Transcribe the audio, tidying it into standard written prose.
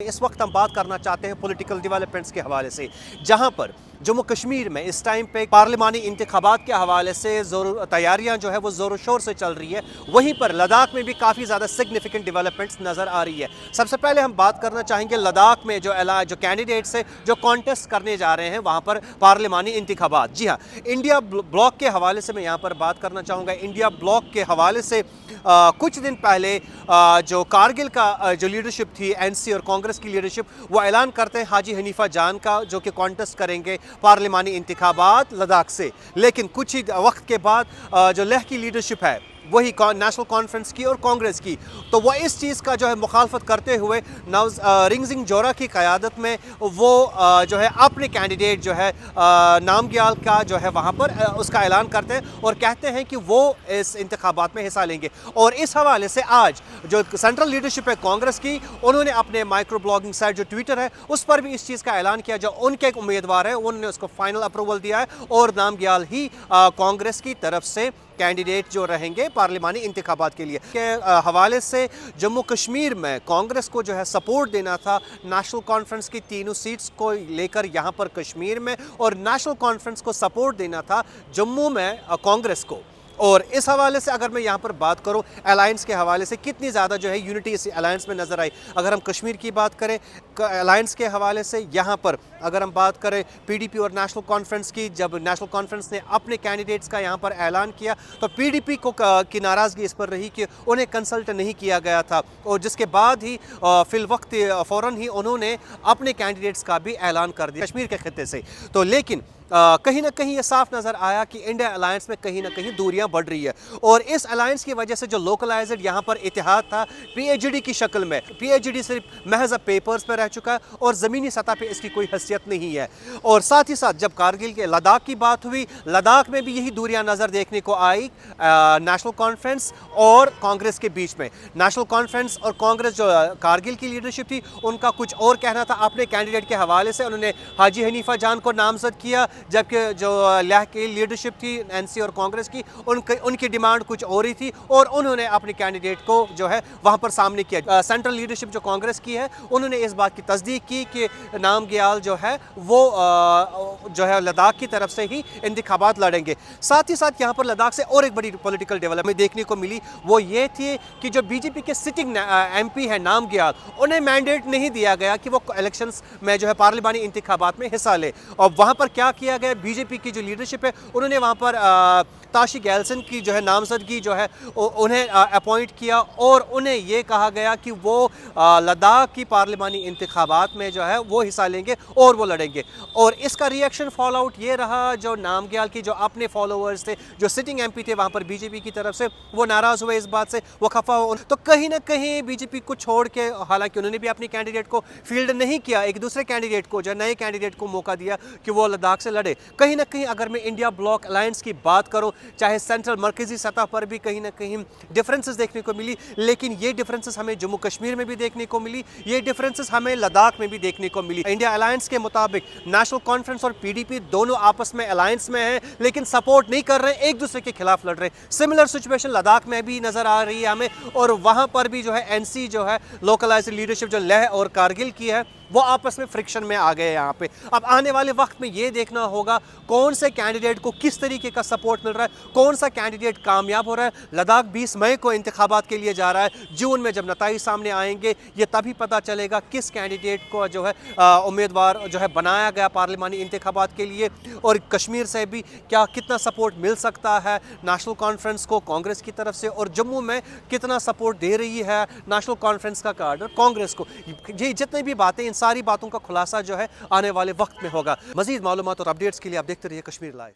इस वक्त हम बात करना चाहते हैं पॉलिटिकल डेवलपमेंट्स के हवाले से, जहां पर जम्मू कश्मीर में इस टाइम पे पार्लिमानी इंतखाबात के हवाले से तैयारियां जो है वो ज़ोर शोर से चल रही है। वहीं पर लद्दाख में भी काफ़ी ज़्यादा सिग्निफिकेंट डेवलपमेंट्स नज़र आ रही है। सबसे पहले हम बात करना चाहेंगे लद्दाख में जो कैंडिडेट्स है जो कॉन्टेस्ट करने जा रहे हैं वहाँ पर पार्लिमानी इंतखाबात। जी हाँ, इंडिया ब्लॉक के हवाले से मैं यहाँ पर बात करना चाहूँगा। इंडिया ब्लॉक के हवाले से कुछ दिन पहले जो कारगिल का जो लीडरशिप थी, एनसी और कांग्रेस की लीडरशिप, वो ऐलान करते हैं हाजी हनीफा जान का, जो कि कॉन्टेस्ट करेंगे पार्लिमानी इंतखाबात लद्दाख से। लेकिन कुछ ही वक्त के बाद जो लेह की लीडरशिप है, वही नेशनल कॉन्फ्रेंस की और कांग्रेस की, तो वो इस चीज़ का जो है मुखालफत करते हुए रिंगजिंग जोरा की क़यादत में वो जो है अपने कैंडिडेट जो है नामग्याल का जो है वहाँ पर उसका ऐलान करते हैं और कहते हैं कि वो इस इंतखाबात में हिस्सा लेंगे। और इस हवाले से आज जो सेंट्रल लीडरशिप है कांग्रेस की, उन्होंने अपने माइक्रो ब्लॉगिंग साइट जो ट्विटर है उस पर भी इस चीज़ का ऐलान किया। जो उनके एक उम्मीदवार है उन्होंने उसको फाइनल अप्रूवल दिया है और नामग्याल ही कांग्रेस की तरफ से कैंडिडेट जो रहेंगे पार्लिमानी इंतखाबात के लिए। के हवाले से जम्मू कश्मीर में कांग्रेस को जो है सपोर्ट देना था नेशनल कॉन्फ्रेंस की तीनों सीट्स को लेकर यहाँ पर कश्मीर में, और नेशनल कॉन्फ्रेंस को सपोर्ट देना था जम्मू में कांग्रेस को। और इस हवाले से अगर मैं यहाँ पर बात करूँ अलायंस के हवाले से, कितनी ज़्यादा जो है यूनिटी इस अलायंस में नज़र आई। अगर हम कश्मीर की बात करें अलायंस के हवाले से, यहाँ पर अगर हम बात करें पीडीपी और नेशनल कॉन्फ्रेंस की, जब नेशनल कॉन्फ्रेंस ने अपने कैंडिडेट्स का यहाँ पर ऐलान किया तो पीडीपी को की नाराज़गी इस पर रही कि उन्हें कंसल्ट नहीं किया गया था, और जिसके बाद ही फिल वक्त फ़ौरन ही उन्होंने अपने कैंडिडेट्स का भी ऐलान कर दिया कश्मीर के खित्ते से। तो लेकिन कहीं ना कहीं ये साफ नज़र आया कि इंडिया अलायंस में कहीं ना कहीं दूरियां बढ़ रही है, और इस अलायंस की वजह से जो लोकलाइज्ड यहाँ पर इतिहाद था पीएचडी की शक्ल में, पीएचडी सिर्फ महज पेपर्स पर रह चुका है और ज़मीनी सतह पे इसकी कोई हैसियत नहीं है। और साथ ही साथ जब कारगिल के लद्दाख की बात हुई, लद्दाख में भी यही दूरियां नज़र देखने को आई नेशनल कॉन्फ्रेंस और कांग्रेस के बीच में। नेशनल कॉन्फ्रेंस और कांग्रेस जो कारगिल की लीडरशिप थी उनका कुछ और कहना था अपने कैंडिडेट के हवाले से, उन्होंने हाजी हनीफा जान को नामजद किया, जबकि जो लेह की लीडरशिप थी एनसी और कांग्रेस की, उनकी डिमांड कुछ और ही थी और उन्होंने अपने कैंडिडेट को जो है वहां पर सामने किया। सेंट्रल लीडरशिप जो कांग्रेस की है उन्होंने इस बात की तस्दीक की कि नामग्याल जो है वो जो है लद्दाख की तरफ से ही इंतखाबात लड़ेंगे। साथ ही साथ यहाँ पर लद्दाख से और एक बड़ी पॉलिटिकल डेवलपमेंट देखने को मिली, वो ये थी कि जो बीजेपी के सिटिंग एमपी है नामग्याल, उन्हें मैंडेट नहीं दिया गया कि वो इलेक्शंस में जो है पार्लिमानी इंतखाबात में हिस्सा ले। और वहाँ पर क्या किया गया, बीजेपी की जो लीडरशिप है उन्होंने वहाँ पर ताशी गैल्सन की जो है नामजदगी जो है उन्हें अपॉइंट किया, और उन्हें ये कहा गया कि वो लद्दाख की पार्लिमानी इंतखाबात में जो है वो हिस्सा लेंगे और वो लड़ेंगे। और इसका रिएक्शन फॉल आउट ये रहा, जो नामग्याल की जो अपने फॉलोअर्स थे, जो सिटिंग एमपी थे वहाँ पर बीजेपी की तरफ से, वो नाराज़ हुए इस बात से, वो खफा हो। तो कहीं ना कहीं बीजेपी को छोड़ के, हालांकि उन्होंने भी अपने कैंडिडेट को फील्ड नहीं किया, एक दूसरे कैंडिडेट को जो नए कैंडिडेट को मौका दिया कि वो लद्दाख से लड़े। कहीं ना कहीं अगर मैं इंडिया ब्लॉक अलायंस की बात करूं, चाहे सेंट्रल मरकजी सतह पर भी कहीं ना कहीं डिफरेंसेस देखने को मिली, लेकिन ये डिफरेंसेस हमें जम्मू कश्मीर में भी देखने को मिली, ये डिफरेंसेस हमें लद्दाख में भी देखने को मिली। इंडिया अलायंस के मुताबिक नेशनल कॉन्फ्रेंस और पीडीपी दोनों आपस में अलायंस में हैं, लेकिन सपोर्ट नहीं कर रहे, एक दूसरे के खिलाफ लड़ रहे। सिमिलर सिचुएशन लद्दाख में भी नजर आ रही है हमें, और वहां पर भी जो है एनसी जो है लोकलाइज्ड लीडरशिप जो लेह और कारगिल की है, वो आपस में फ्रिक्शन में आ गए यहाँ पे। अब आने वाले वक्त में ये देखना होगा कौन से कैंडिडेट को किस तरीके का सपोर्ट मिल रहा है, कौन सा कैंडिडेट कामयाब हो रहा है। लद्दाख 20 मई को इंतखाबात के लिए जा रहा है, जून में जब नताइज सामने आएंगे ये तभी पता चलेगा किस कैंडिडेट को जो है उम्मीदवार जो है बनाया गया पार्लिमानी इंतखाबात के लिए, और कश्मीर से भी क्या कितना सपोर्ट मिल सकता है नेशनल कॉन्फ्रेंस को कांग्रेस की तरफ से, और जम्मू में कितना सपोर्ट दे रही है नेशनल कॉन्फ्रेंस का कार्डर कांग्रेस को। ये जितनी भी बातें, इन सारी बातों का खुलासा जो है आने वाले वक्त में होगा। मजीद मालूमात और अपडेट्स के लिए आप देखते रहिए कश्मीर लाइव।